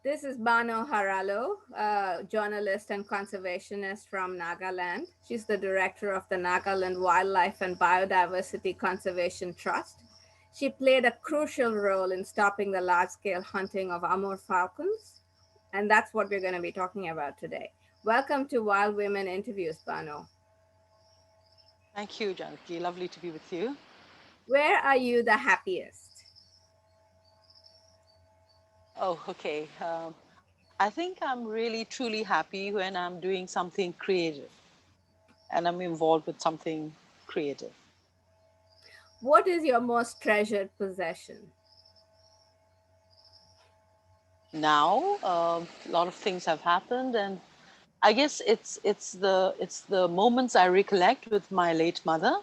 This is Bano Haralu, a journalist and conservationist from Nagaland. She's the director of the Nagaland Wildlife and Biodiversity Conservation Trust. She played a crucial role in stopping the large scale hunting of Amur falcons, and that's what we're going to be talking about today. Welcome to Wild Women Interviews, Bano. Thank you, Janki. Lovely to be with you. Where are you the happiest? Oh, okay. I think I'm really truly happy when I'm doing something creative and I'm involved with something creative. What is your most treasured possession? Now, a lot of things have happened, and I guess it's the moments I recollect with my late mother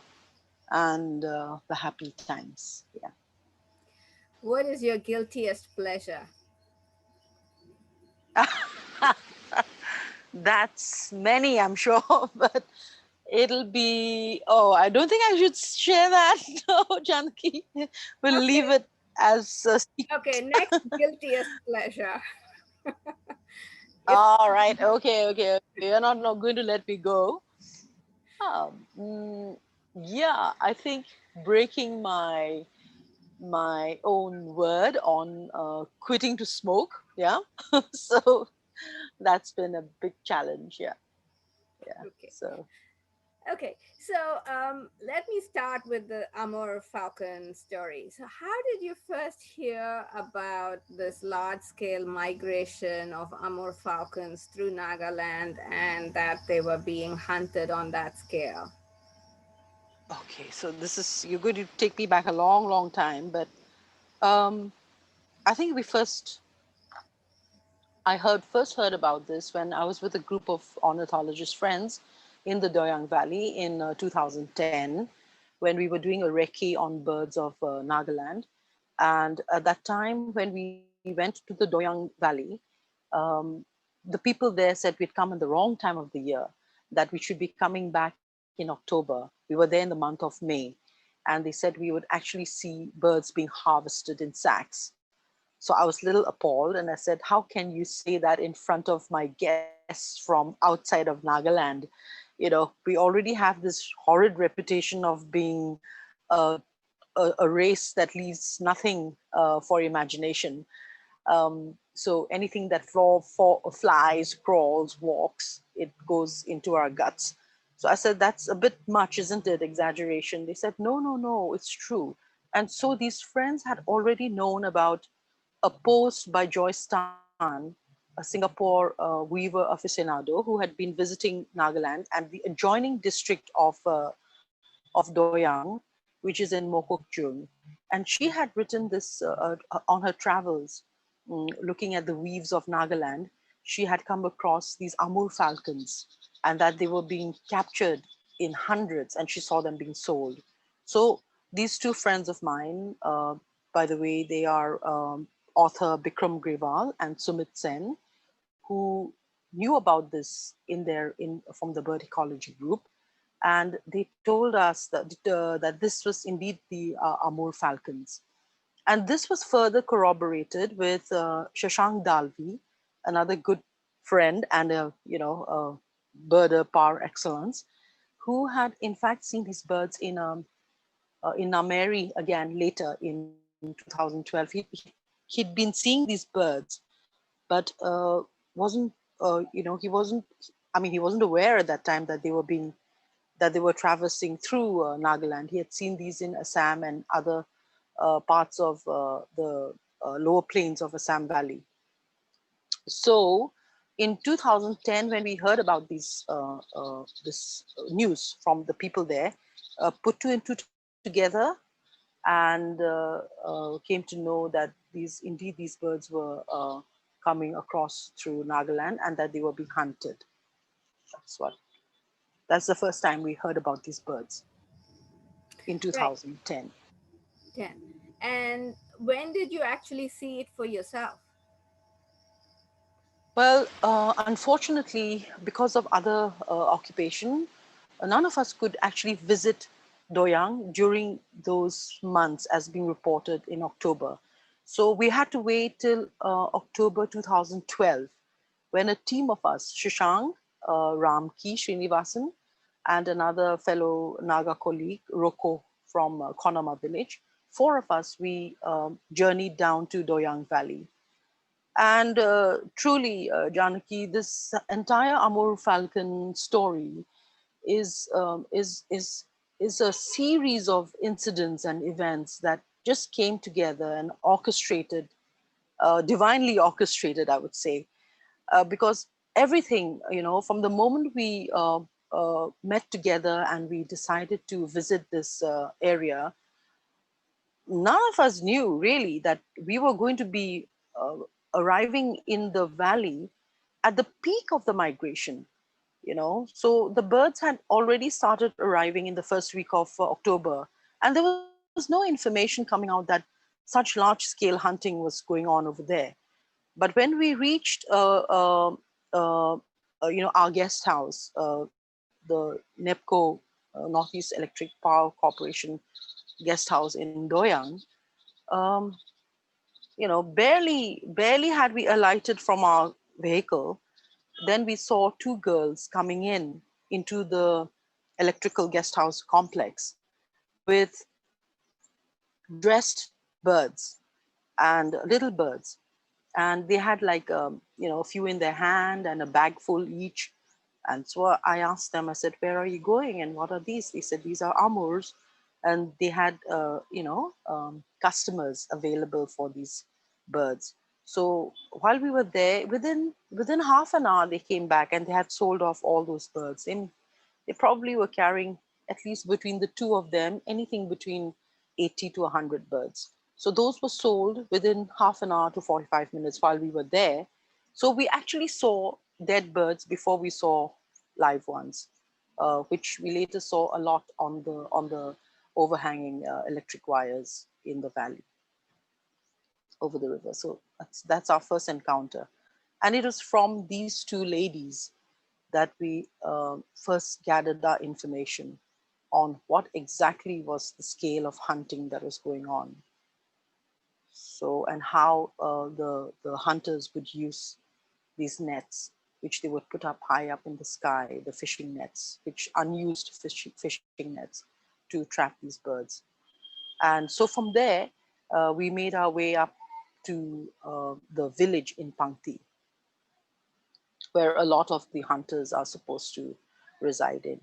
and the happy times. Yeah. What is your guiltiest pleasure? That's many, I'm sure, but it'll be, oh, I don't think I should share that. No, Janki. We'll leave Okay, it as a secret. okay, next guiltiest pleasure. If All right. Okay. Okay. You're not going to let me go. Um, mm, yeah, I think breaking my own word on quitting to smoke. Yeah. So that's been a big challenge. Yeah. Yeah. okay, So okay. So let me start with the Amur Falcon story. So, how did you first hear about this large-scale migration of Amur falcons through Nagaland, and that they were being hunted on that scale? okay. So this is you're going to take me back a long, long time, but um, I think I first heard about this when I was with a group of ornithologist friends in the Doyang Valley in 2010, when we were doing a recce on birds of Nagaland. And at that time, when we went to the Doyang Valley, um, the people there said we'd come in the wrong time of the year, that we should be coming back in October. We were there in the month of May. And they said we would actually see birds being harvested in sacks. So I was a little appalled and I said, how can you say that in front of my guests from outside of Nagaland? We already have this horrid reputation of being uh, a race that leaves nothing for imagination. So anything that flies, crawls, walks, it goes into our guts. So I said, that's a bit much, isn't it? Exaggeration. They said, no, no, no, it's true. And so these friends had already known about a post by Joyce Tan, a Singapore weaver aficionado who had been visiting Nagaland and the adjoining district of Doyang, which is in Mokokchung. And she had written this on her travels, looking at the weaves of Nagaland. She had come across these Amur falcons and that they were being captured in hundreds and she saw them being sold. So these two friends of mine, by the way, they are author Bikram Grewal and Sumit Sen, who knew about this in from the bird ecology group, and they told us that this was indeed the Amur falcons. And this was further corroborated with Shashank Dalvi, another good friend and a birder par excellence, who had in fact seen these birds in Nameri again later in 2012. He'd been seeing these birds, but wasn't he wasn't. I mean, he wasn't aware at that time that they were traversing through Nagaland. He had seen these in Assam and other parts of the lower plains of Assam Valley. So, in 2010, when we heard about this news from the people there, put two and two together, and came to know that these birds were coming across through Nagaland and that they were being hunted. That's what. That's the first time we heard about these birds in Right, 2010. 10. And when did you actually see it for yourself? Well, unfortunately, because of other occupation, none of us could actually visit Doyang during those months as being reported in October. So we had to wait till October 2012 when a team of us, Shashank, Ramki, Sreenivasan, and another fellow Naga colleague, Roko from Konama village, four of us, we journeyed down to Doyang Valley. And truly, Janaki, this entire Amur Falcon story is, um, is, is, is a series of incidents and events that just came together and orchestrated, divinely orchestrated, I would say, because everything, from the moment we met together and we decided to visit this area, none of us knew really that we were going to be uh, arriving in the valley at the peak of the migration. So the birds had already started arriving in the first week of October, and there was no information coming out that such large scale hunting was going on over there. But when we reached our guest house, the NEPCO, Northeast Electric Power Corporation guest house in Doyang, um, barely had we alighted from our vehicle, then we saw two girls coming in into the electrical guest house complex with dressed birds and little birds. And they had like, a few in their hand and a bag full each. And so I asked them, I said, where are you going? And what are these? They said, these are Amurs. And they had, customers available for these birds. So while we were there, within half an hour, they came back and they had sold off all those birds. They probably were carrying, at least between the two of them, anything between 80 to 100 birds. So those were sold within half an hour to 45 minutes while we were there. So we actually saw dead birds before we saw live ones, which we later saw a lot on the overhanging electric wires in the valley over the river. So that's our first encounter, and it was from these two ladies that we first gathered our information on what exactly was the scale of hunting that was going on. So, and how the hunters would use these nets, which they would put up high up in the sky, the fishing nets, which unused fishing nets to trap these birds. And so from there, we made our way up to the village in Pangti, where a lot of the hunters are supposed to reside in.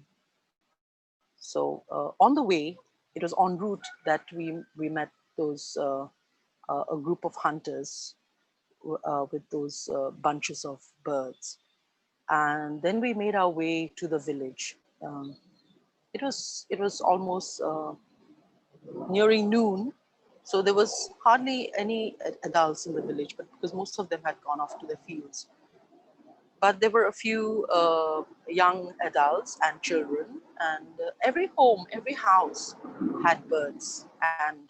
So on the way, it was en route that we met those a group of hunters with those bunches of birds, and then we made our way to the village. It was almost nearing noon, so there was hardly any adults in the village, but because most of them had gone off to their fields. But there were a few young adults and children, and every home, every house had birds, and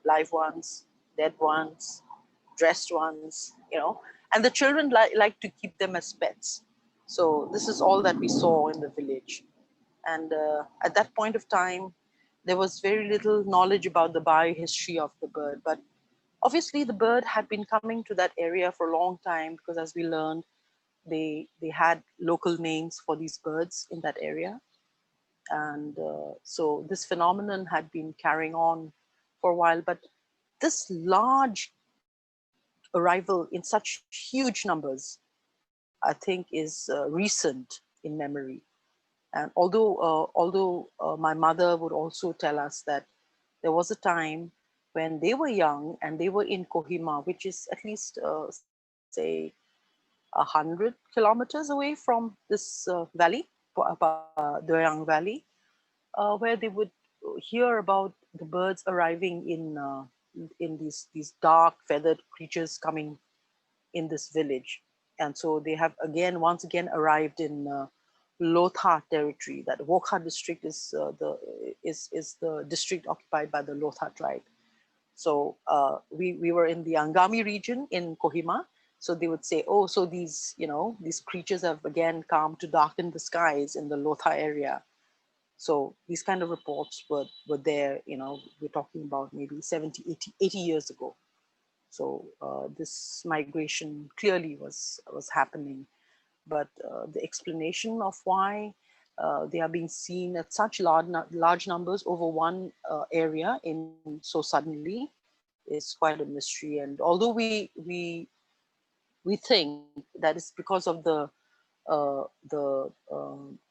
live ones, dead ones, dressed ones, and the children like to keep them as pets. So this is all that we saw in the village. And at that point of time, there was very little knowledge about the biohistory of the bird, but obviously the bird had been coming to that area for a long time, because as we learned, they had local names for these birds in that area. And so this phenomenon had been carrying on for a while, but this large arrival in such huge numbers, I think, is recent in memory. And although my mother would also tell us that there was a time when they were young and they were in Kohima, which is at least, say, 100 kilometers away from this valley, Doyang Valley, where they would hear about the birds arriving in these dark feathered creatures coming in this village. And so they have once again arrived in Lotha territory. That Wokha district is the district occupied by the Lotha tribe. So we were in the Angami region in Kohima. So they would say, oh, so these creatures have again come to darken the skies in the Lotha area. So these kind of reports were there, we're talking about maybe 70, 80 years ago. So this migration clearly was happening, but the explanation of why they are being seen at such large numbers over one area in so suddenly is quite a mystery. And although we think that it's because of the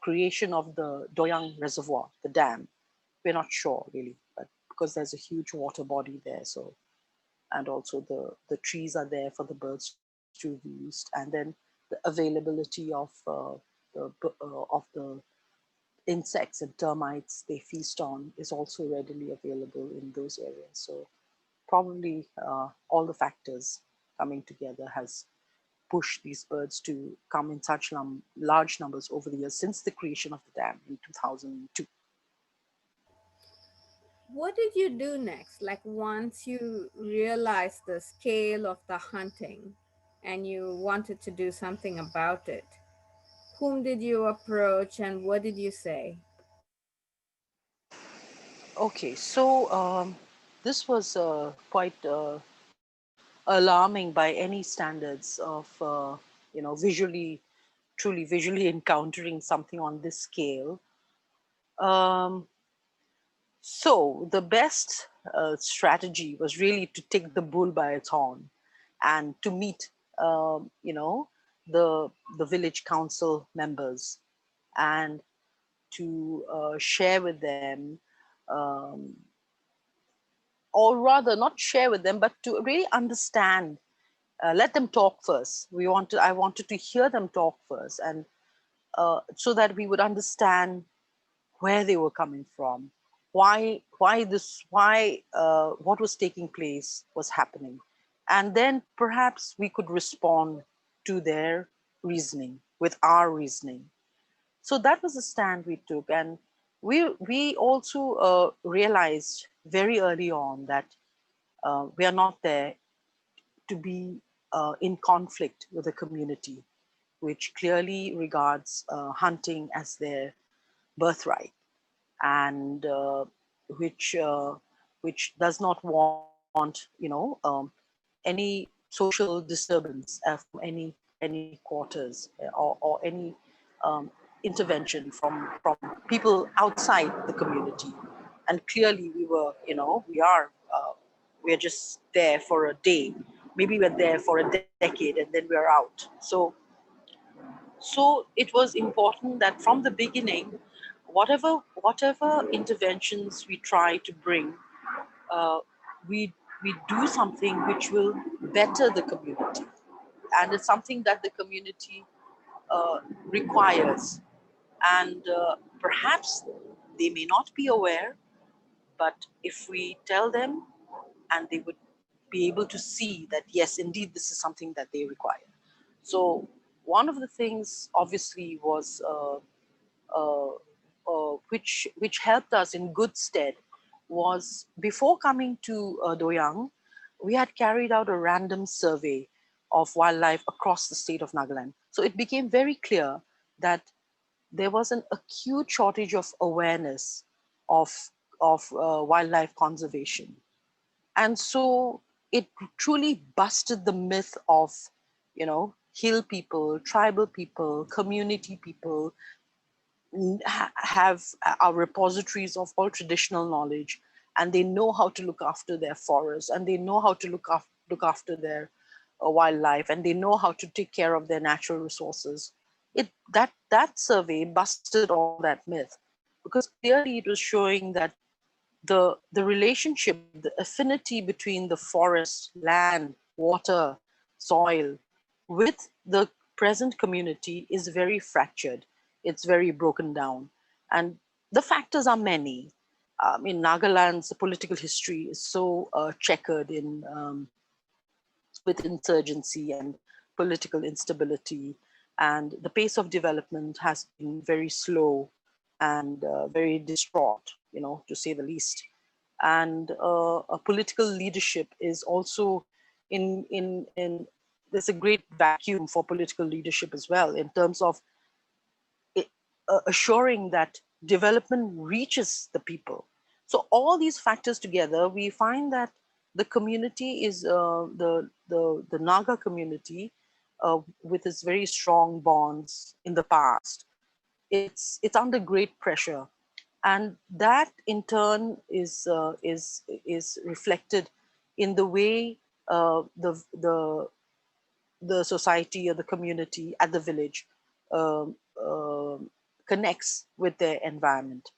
creation of the Doyang reservoir, the dam. We're not sure really, but because there's a huge water body there, so, and also the trees are there for the birds to roost, and then the availability of the insects and termites they feast on is also readily available in those areas. So probably all the factors coming together has pushed these birds to come in such large numbers over the years since the creation of the dam in 2002. What did you do next? Like once you realized the scale of the hunting and you wanted to do something about it, whom did you approach and what did you say? Okay, so this was quite alarming by any standards of visually, truly visually encountering something on this scale. Um, So the best strategy was really to take the bull by its horn and to meet, the village council members and to share with them, um, or rather not share with them, but to really understand. Let them talk first. I wanted to hear them talk first, and so that we would understand where they were coming from, why what was taking place was happening, and then perhaps we could respond to their reasoning with our reasoning. So that was the stand we took, and we also realized very early on that we are not there to be in conflict with the community, which clearly regards hunting as their birthright, and which does not want any social disturbance from any quarters, or any intervention from people outside the community. And clearly we are just there for a day, maybe we're there for a decade, and then we're out. So it was important that from the beginning, whatever interventions we try to bring, uh, we we do something which will better the community, and it's something that the community requires. And perhaps they may not be aware, but if we tell them, and they would be able to see that yes, indeed, this is something that they require. So one of the things obviously was uh, which helped us in good stead was, before coming to Doyang, we had carried out a random survey of wildlife across the state of Nagaland. So it became very clear that there was an acute shortage of awareness of wildlife conservation. And so it truly busted the myth of, hill people, tribal people, community people have our repositories of all traditional knowledge, and they know how to look after their forests, and they know how to look after their wildlife, and they know how to take care of their natural resources. That survey busted all that myth, because clearly it was showing that the relationship, the affinity between the forest, land, water, soil with the present community is very fractured. It's very broken down. And the factors are many. In Nagaland's political history is so checkered with insurgency and political instability. And the pace of development has been very slow and very distraught, to say the least. And a political leadership is also in there's a great vacuum for political leadership as well, in terms of it, assuring that development reaches the people. So all these factors together, we find that the community is the Naga community, with its very strong bonds in the past. It's under great pressure, and that in turn is reflected in the way the society or the community at the village um, um connects with their environment.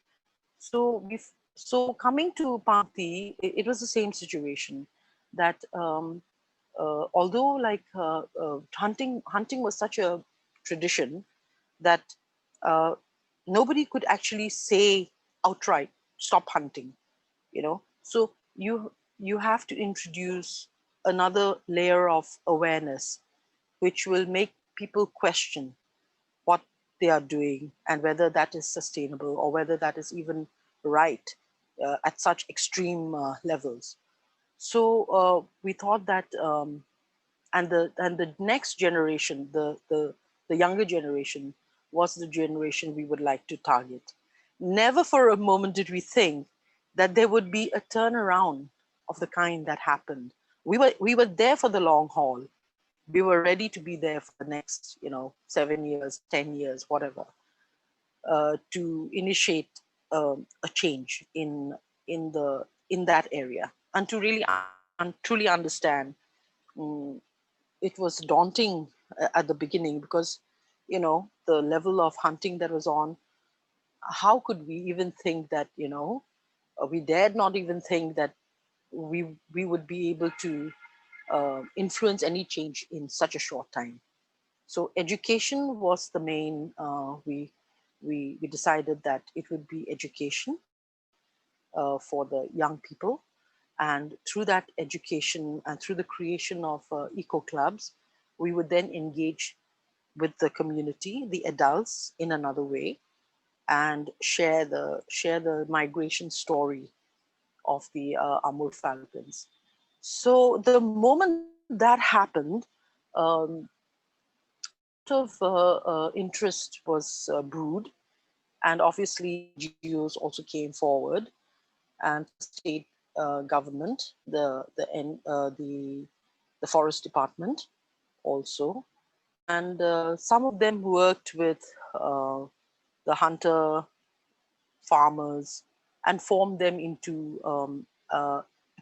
So so coming to Pankti, it was the same situation that although hunting was such a tradition that uh, nobody could actually say outright stop hunting, so you have to introduce another layer of awareness which will make people question what they are doing and whether that is sustainable or whether that is even right at such extreme levels. So we thought that, and the next generation, the younger generation, was the generation we would like to target. Never for a moment did we think that there would be a turnaround of the kind that happened. We were there for the long haul. We were ready to be there for the next 7 years, 10 years, whatever, to initiate a change in that area, and to really truly understand. mm, it was daunting at the beginning, because the level of hunting that was on. How could we even think that, we dared not even think that we would be able to influence any change in such a short time. So education was the main. We decided that it would be education for the young people, and through that education and through the creation of eco clubs, we would then engage with the community, the adults, in another way, and share the migration story of the Amur Falcons. So the moment that happened, um, a lot of interest was brewed, and obviously NGOs also came forward, and the state government, the forest department also, and some of them worked with uh, the hunter farmers and formed them into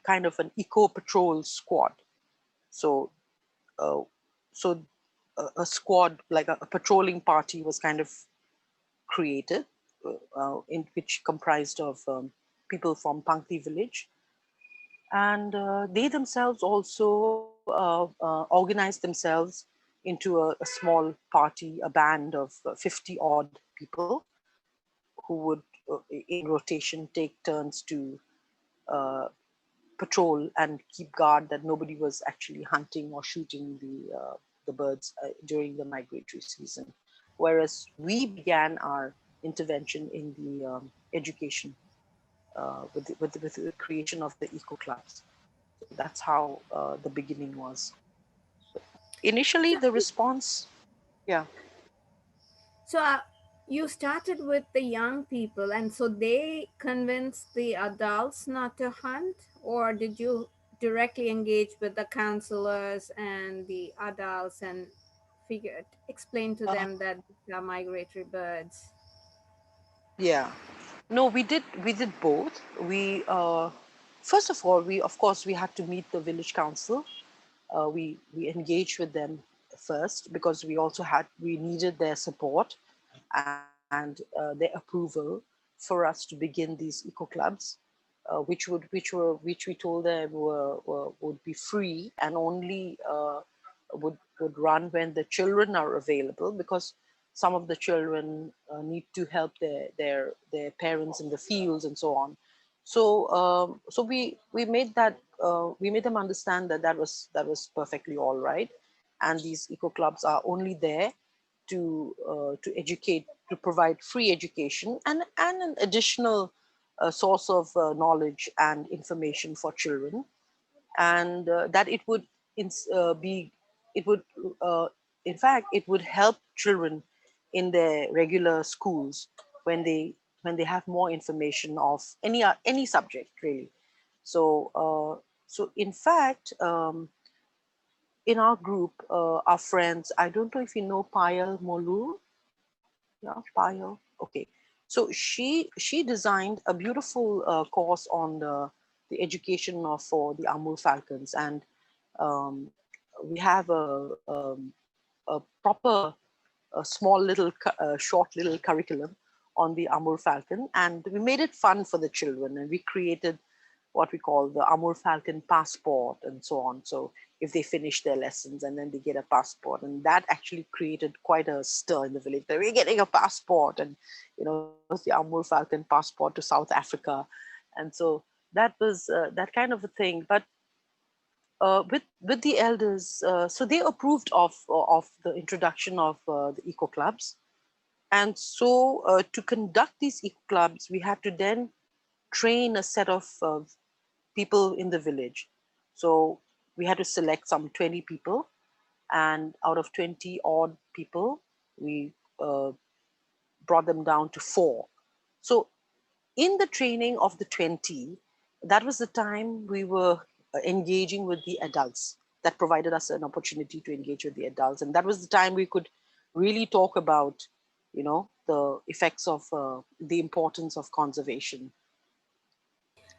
kind of an eco patrol squad. So, uh, so a squad, like a patrolling party, was kind of created, in which comprised of people from Pankti village, and they themselves also organized themselves into a small party, a band of 50 odd people, who would, in rotation, take turns to uh, patrol and keep guard that nobody was actually hunting or shooting the birds during the migratory season. Whereas we began our intervention in the education, with the creation of the eco clubs. So that's how the beginning was. So initially, So, the response, yeah. so you started with the young people, and so they convinced the adults not to hunt, or did you directly engage with the councilors and the adults and explain to Uh, them that these are migratory birds? yeah. No, we did both. We first of all, we of course we had to meet the village council. We engaged with them first, because we needed their support and their approval for us to begin these eco clubs, which we told them would be free, and only would run when the children are available, because some of the children need to help their parents in the fields and so on. So we made them understand that that was perfectly all right, and these eco clubs are only there to educate, to provide free education, and an additional source of knowledge and information for children, and that it would be it would uh, in fact it would help children in their regular schools, when when they have more information of any subject really. So so in fact, in our group, our friends, I don't know if you know Payal Molu. Yeah, Payal. Okay. So she designed a beautiful course on the education of for the Amur Falcons, and um, we have a proper a small little short little curriculum on the Amur Falcon, and we made it fun for the children, and we created what we call the Amur Falcon passport and so on. So if they finish their lessons and then they get a passport, and that actually created quite a stir in the village that we're getting a passport, and it's the Amur Falcon passport to South Africa. And so that kind of a thing. But with the elders, so they approved of the introduction of the eco clubs, and so to conduct these eco clubs, we had to then train a set of people in the village. So we had to select some 20 people, and out of 20 odd people, we brought them down to 4. So in the training of the 20, that was the time we were engaging with the adults. That provided us an opportunity to engage with the adults. And that was the time we could really talk about, the effects of the importance of conservation.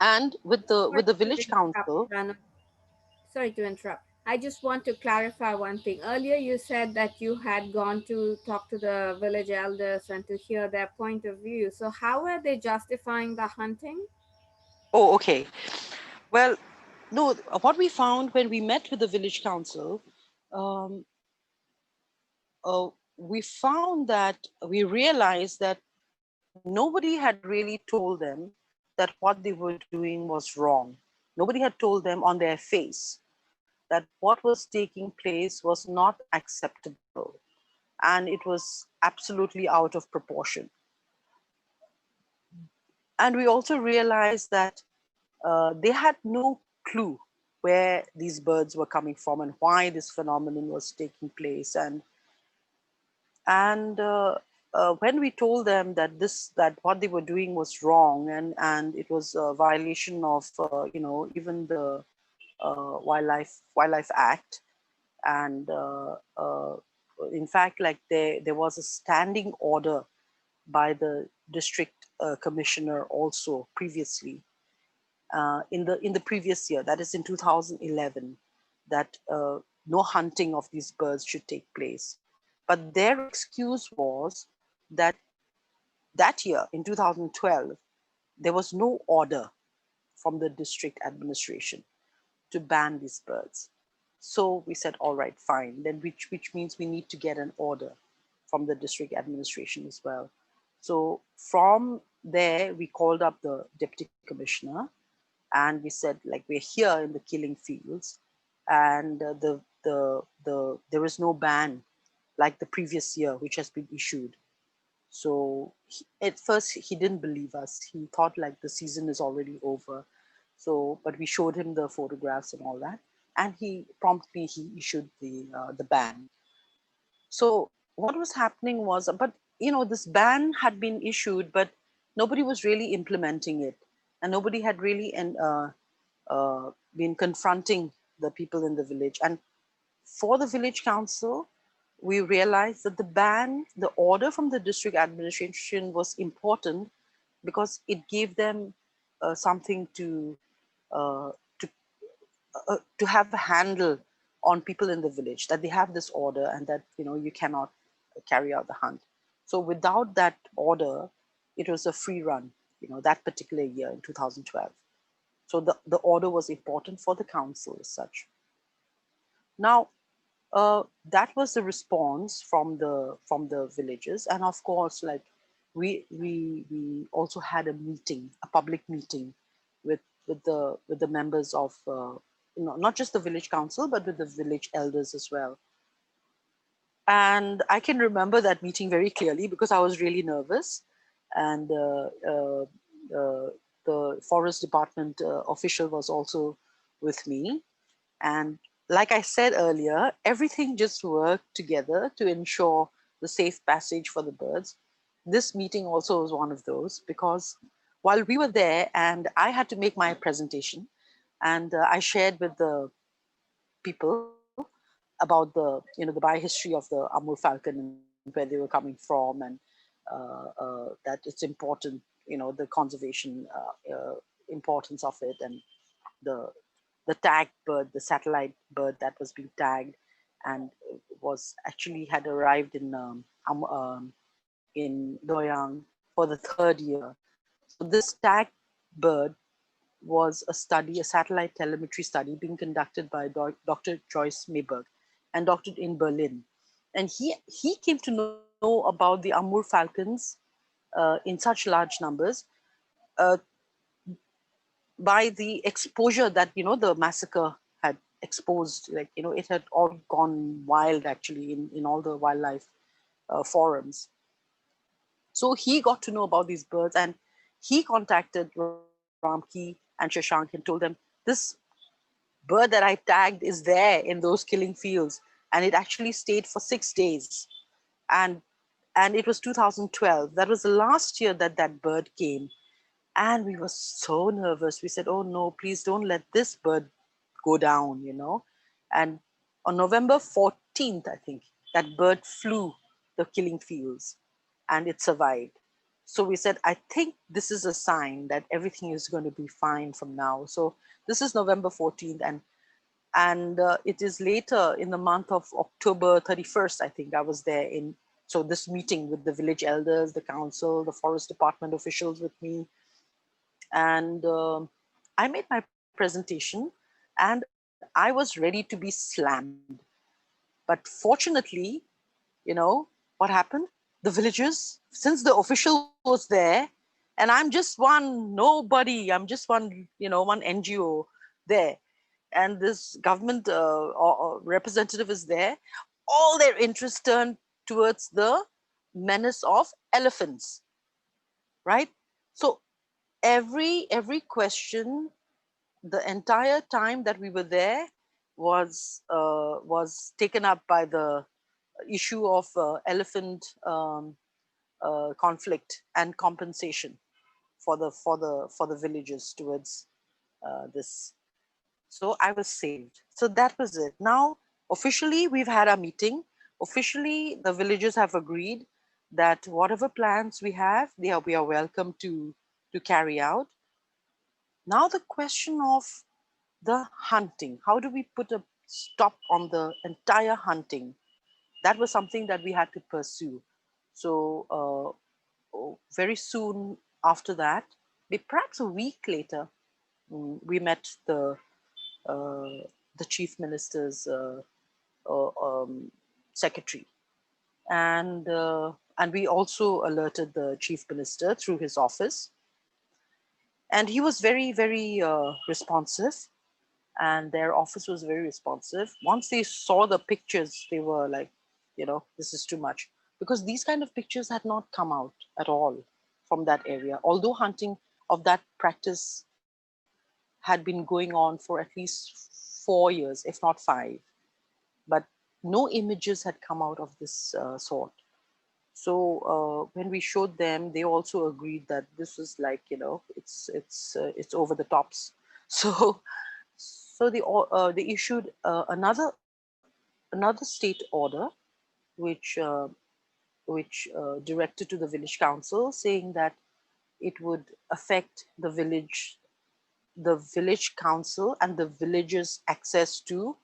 And with Sorry the to village interrupt, council. Bano. Sorry to interrupt. I just want to clarify one thing. Earlier, you said that you had gone to talk to the village elders and to hear their point of view. So, how were they justifying the hunting? Oh, okay. Well, no, what we found when we met with the village council, um, we found that we realized that nobody had really told them that what they were doing was wrong. Nobody had told them on their face that what was taking place was not acceptable, and it was absolutely out of proportion. And we also realized that they had no clue where these birds were coming from and why this phenomenon was taking place. And when we told them that that what they were doing was wrong, and it was a violation of even the wildlife act, and in fact, like there was a standing order by the district commissioner also previously, in the previous year, that is in 2011, that no hunting of these birds should take place. But their excuse was that that year in 2012 there was no order from the district administration to ban these birds. So we said, all right, fine. Then which means we need to get an order from the district administration as well. So from there, we called up the deputy commissioner, and we said, like, we're here in the killing fields, and there is no ban like the previous year, which has been issued. So at first he didn't believe us. He thought like the season is already over. So, but we showed him the photographs and all that, and he issued the ban. So what was happening was, but this ban had been issued, but nobody was really implementing it, and nobody had really been confronting the people in the village. And for the village council, we realized that the order from the district administration was important because it gave them something uh, to to have a handle on people in the village, that they have this order and that you cannot carry out the hunt. So without that order, it was a free run. That particular year in 2012. So the order was important for the council as such. Now, that was the response from the villages, and of course, like we also had a public meeting with the members of not just the village council but with the village elders as well. And I can remember that meeting very clearly because I was really nervous, and uh, the forest department official was also with me. And like I said earlier, everything just worked together to ensure the safe passage for the birds. this meeting also was one of those, because while we were there and I had to make my presentation, and I shared with the people about the the biohistory of the Amur falcon and where they were coming from, and that it's important, the conservation importance of it, and the tagged bird, the satellite bird that was being tagged, and was actually had arrived in Doyang for the third year. So this tagged bird was a study, a satellite telemetry study being conducted by Dr. Joyce Mayberg and doctored in Berlin. And he came to know about the Amur falcons in such large numbers uh, by the exposure that, the massacre had exposed. Like, it had all gone wild actually in all the wildlife forums. So he got to know about these birds, and he contacted Ramki and Shashank and told them, this bird that I tagged is there in those killing fields, and it actually stayed for 6 days. And it was 2012. That was the last year that that bird came. And we were so nervous. We said, oh no, please don't let this bird go down. And on November 14th, I think, that bird flew the killing fields and it survived. So we said, I think this is a sign that everything is going to be fine from now. So this is November 14th, and it is later in the month of October 31st, I think I was there so this meeting with the village elders, the council, the forest department officials with me. And I made my presentation, and I was ready to be slammed. But fortunately, what happened? The villagers, since the official was there, and I'm just one nobody, I'm just one NGO there, and this government or representative is there, all their interest turned towards the menace of elephants, right? So every question, the entire time that we were there, was taken up by the issue of elephant conflict and compensation for the villages towards this. So I was saved. So that was it. Now officially we've had our meeting. Officially the villagers have agreed that whatever plans we have, we are welcome to carry out. Now the question of the hunting, how do we put a stop on the entire hunting? That was something that we had to pursue. So very soon after that, perhaps a week later, we met uh, the chief minister's secretary, and we also alerted the chief minister through his office, and he was very very responsive, and their office was very responsive. Once they saw the pictures, they were like, this is too much, because these kind of pictures had not come out at all from that area, although hunting of that practice had been going on for at least 4 years, if not 5. But no images had come out of this sort. So when we showed them, they also agreed that this was like, it's over the tops. So they issued another state order, which directed to the village council, saying that it would affect the village council and the villagers' access to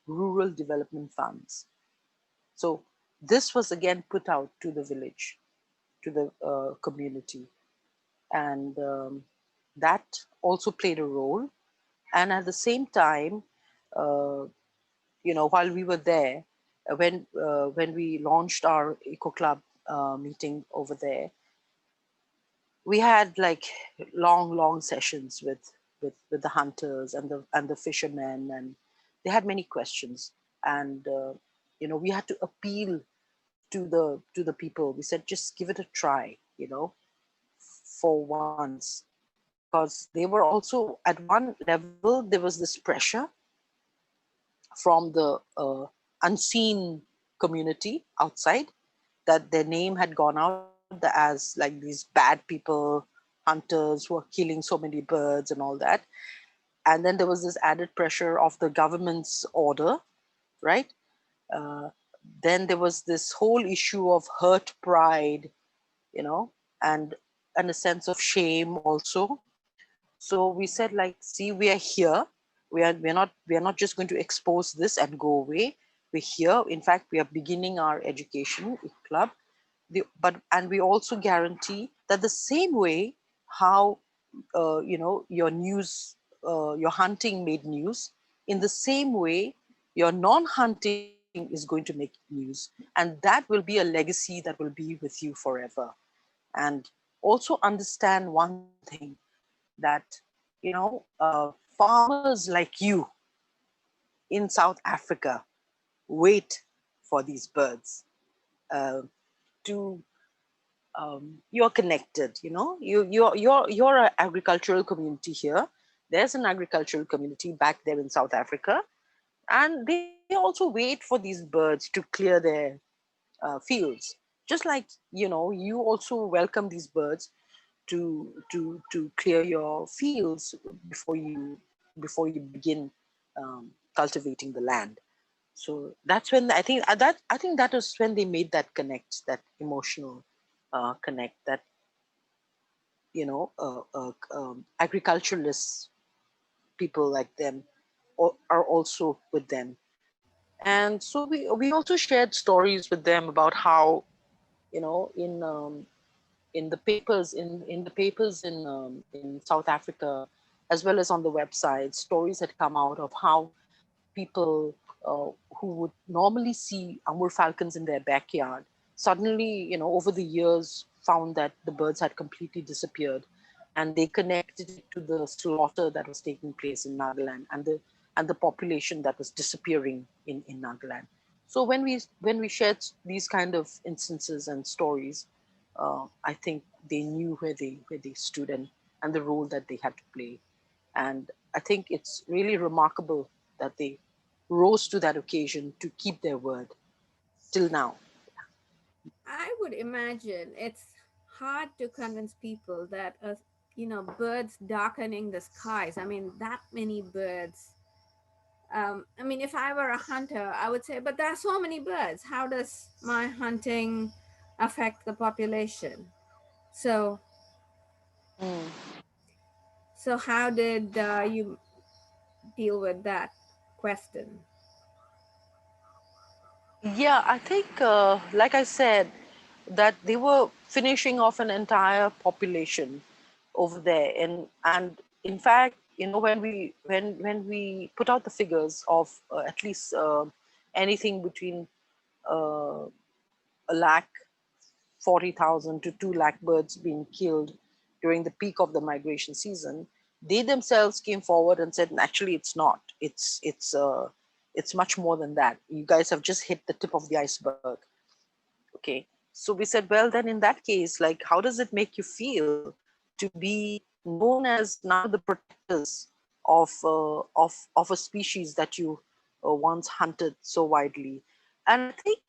rural development funds. So this was again put out to the village, to the community, and that also played a role. And at the same time, uh, while we were there, when we launched our eco club meeting over there, we had like long sessions with the hunters and the fishermen, and they had many questions, and we had to appeal to the people. We said, just give it a try, for once, because they were also, at one level there was this pressure from the unseen community outside, that their name had gone out, as like these bad people, hunters who are killing so many birds and all that. And then there was this added pressure of the government's order, right? Uh, then there was this whole issue of hurt pride, you know, and and a sense of shame also. So we said, like, see, we are here. We are not just going to expose this and go away. We're here. In fact, we are beginning our education club. And we also guarantee that the same way how your news, your hunting made news, in the same way your non-hunting is going to make news, and that will be a legacy that will be with you forever. And also understand one thing, that farmers like you in South Africa wait for these birds uh, to you're connected. You're an agricultural community here. There's an agricultural community back there in South Africa, and they also wait for these birds to clear their fields, just like you also welcome these birds to clear your fields before you begin cultivating the land. So that's when I think that is when they made that connect, that emotional connect, that agriculturalists, people like them, are also with them. And so we also shared stories with them about how, in the papers, in South Africa, as well as on the website, stories had come out of how people who would normally see Amur falcons in their backyard suddenly, over the years, found that the birds had completely disappeared, and they connected it to the slaughter that was taking place in Nagaland, and the population that was disappearing in Nagaland. So when we shared these kind of instances and stories, I think they knew where they stood, and the role that they had to play. And I think it's really remarkable that they rose to that occasion to keep their word till now. I would imagine it's hard to convince people that birds darkening the skies. I mean, that many birds. I mean, if I were a hunter, I would say, but there are so many birds. How does my hunting affect the population? So, Mm. so how did you deal with that question? Yeah, I think, like I said, that they were finishing off an entire population over there, and in fact, when we put out the figures of at least anything between uh, a lakh 40,000 to 2 lakh birds being killed during the peak of the migration season, they themselves came forward and said, actually, it's not. It's much more than that. You guys have just hit the tip of the iceberg. Okay. So we said, well, then in that case, like, how does it make you feel to be known as now the protectors of a species that you once hunted so widely? And I think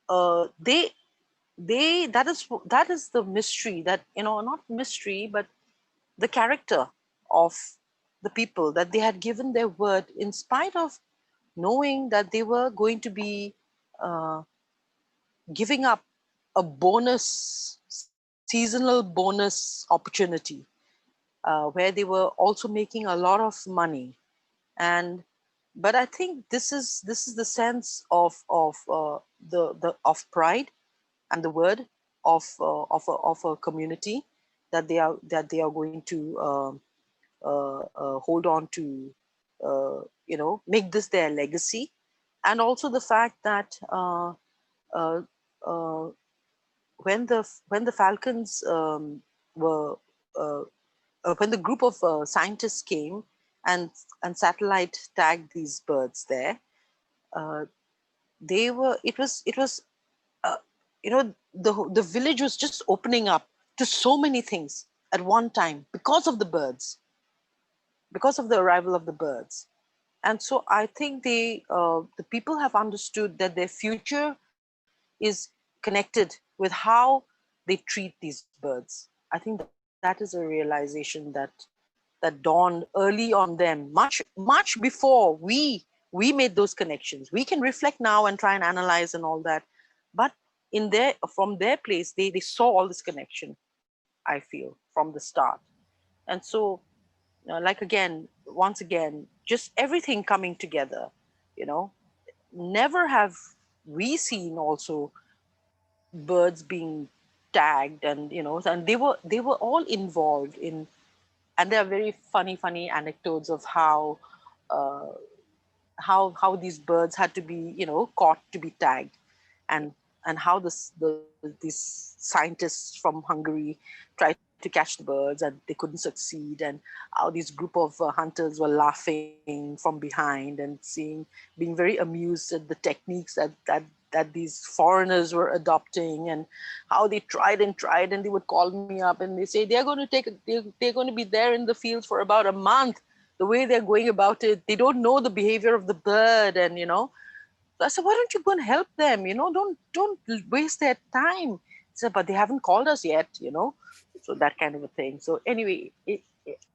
uh, they that is the mystery, that not mystery, but the character of the people, that they had given their word in spite of knowing that they were going to be uh, giving up a bonus, seasonal bonus opportunity, where they were also making a lot of money. And but I think this is the sense of the of pride and the word of a community, that they are going to hold on to, make this their legacy. And also the fact that uh, uh, when the falcons were uh, when the group of scientists came and satellite tagged these birds there, uh, they were it was uh, the village was just opening up to so many things at one time because of the birds, because of the arrival of the birds. And so I think the people have understood that their future is connected with how they treat these birds. I think that is a realization that dawned early on them, much before we made those connections. We can reflect now and try and analyze and all that, but in their from their place, they saw all this connection, I feel, from the start. And so, like, again, once again, just everything coming together, you know. Never have we seen also birds being tagged, and and they were all involved in. And there are very funny anecdotes of uh, how these birds had to be, caught to be tagged, and how these scientists from Hungary tried to catch the birds and they couldn't succeed, and how these group of hunters were laughing from behind and being very amused at the techniques that these foreigners were adopting, and how they tried, and they would call me up and they say they're going to be there in the fields for about a month. The way they're going about it, they don't know the behavior of the bird, and So I said, why don't you go and help them? Don't waste their time. He said, but they haven't called us yet. So that kind of a thing. So anyway,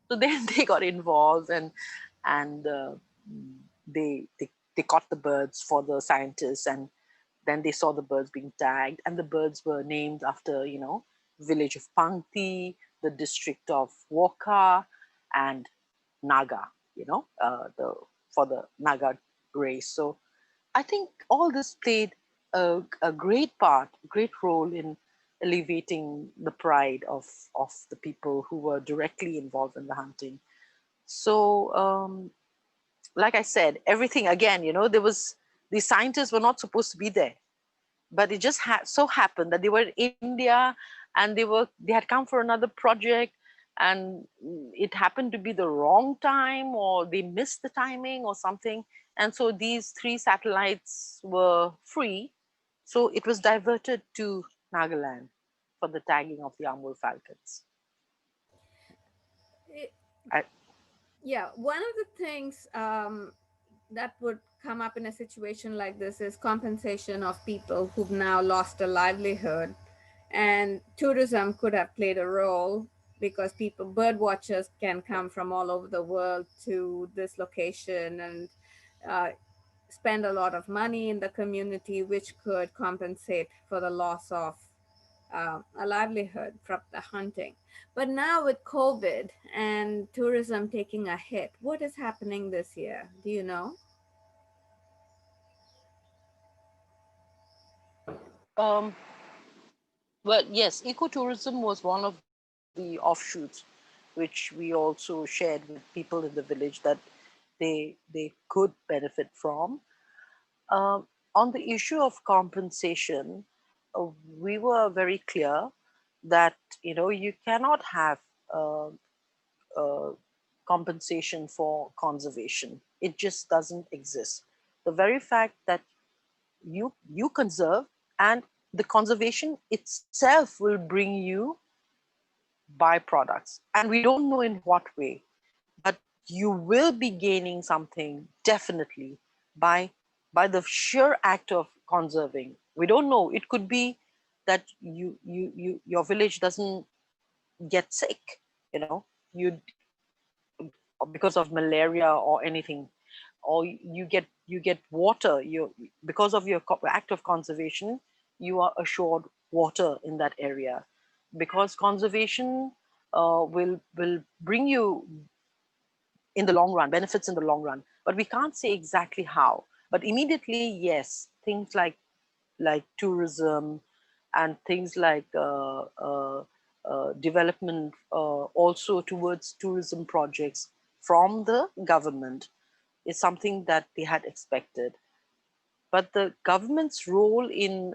so then they got involved, and they caught the birds for the scientists, and then they saw the birds being tagged, and the birds were named after village of Pangti, the district of Woka, and Naga, the for the Naga race. So I think all this played a great role in elevating the pride of the people who were directly involved in the hunting. So, like I said, everything again, there was the scientists were not supposed to be there, but it just so happened that they were in India, and they had come for another project, and it happened to be the wrong time, or they missed the timing or something, and so these three satellites were free, so it was diverted to Nagaland for the tagging of the Amur Falcons. It, I, yeah, one of the things that would come up in a situation like this is compensation of people who've now lost a livelihood. And tourism could have played a role because bird watchers can come from all over the world to this location and uh, spend a lot of money in the community, which could compensate for the loss of a livelihood from the hunting. But now with COVID and tourism taking a hit, what is happening this year? Do you know? um, but yes, ecotourism was one of the offshoots, which we also shared with people in the village that they could benefit from. On the issue of compensation, we were very clear that you cannot have uh, uh, compensation for conservation. It just doesn't exist. The very fact that you conserve, and the conservation itself will bring you byproducts, and we don't know in what way, but you will be gaining something definitely by the sheer act of conserving. We don't know, it could be that your village doesn't get sick, you because of malaria or anything, or you get water. You Because of your act of conservation, you are assured water in that area, because conservation will bring you in the long run, benefits in the long run, but we can't say exactly how. But immediately, yes, things like tourism, and things like development, also towards tourism projects from the government, is something that they had expected. But the government's role in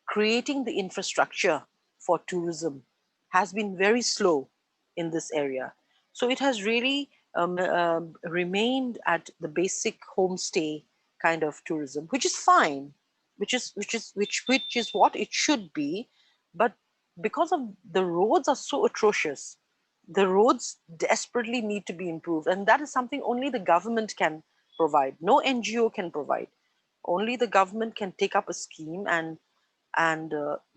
creating the infrastructure for tourism has been very slow in this area. So it has really remained at the basic homestay kind of tourism, which is fine, which is what it should be. But because of the roads are so atrocious, the roads desperately need to be improved, and that is something only the government can provide. No NGO can provide. Only the government can take up a scheme and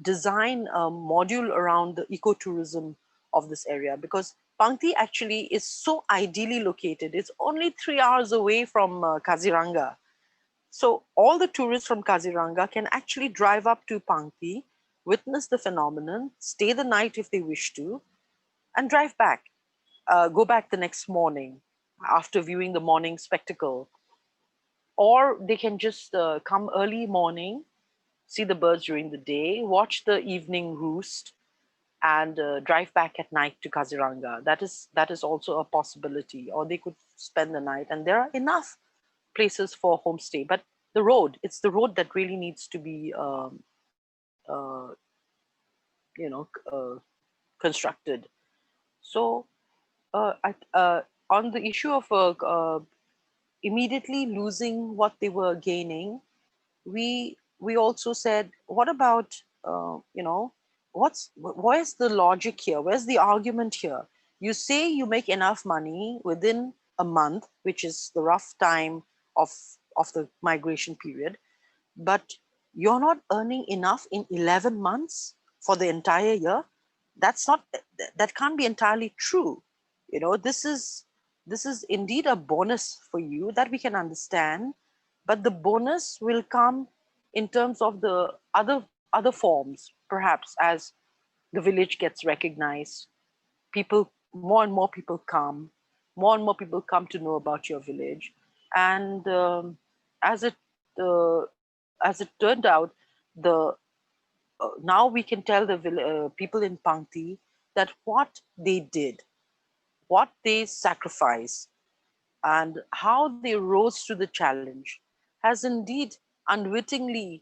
design a module around the ecotourism of this area, because Pangti actually is so ideally located. It's only 3 hours away from Kaziranga. So all the tourists from Kaziranga can actually drive up to Pangti, witness the phenomenon, stay the night if they wish to, and drive back, go back the next morning after viewing the morning spectacle. Or they can just come early morning, see the birds during the day, watch the evening roost, and drive back at night to Kaziranga. That is also a possibility. Or they could spend the night, and there are enough places for homestay. But it's the road that really needs to be, uh, you know, constructed. So, on the issue of immediately losing what they were gaining, we also said, what about, where's the logic here? Where's the argument here? You say you make enough money within a month, which is the rough time of the migration period, but you're not earning enough in 11 months for the entire year. That's not That can't be entirely true. This is indeed a bonus for you, that we can understand, but the bonus will come in terms of the other forms, perhaps as the village gets recognized, people more and more people come, to know about your village. And as it turned out, the now we can tell the people in Pangti that what they did, what they sacrificed, and how they rose to the challenge has indeed unwittingly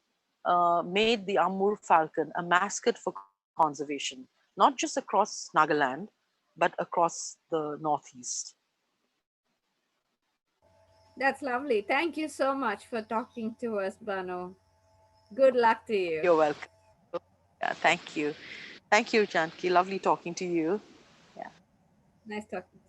made the Amur falcon a mascot for conservation, not just across Nagaland, but across the Northeast. That's lovely. Thank you so much for talking to us, Bano. Good luck to you. You're welcome. Yeah, thank you. Thank you, Janki. Lovely talking to you. Yeah. Nice talking to you.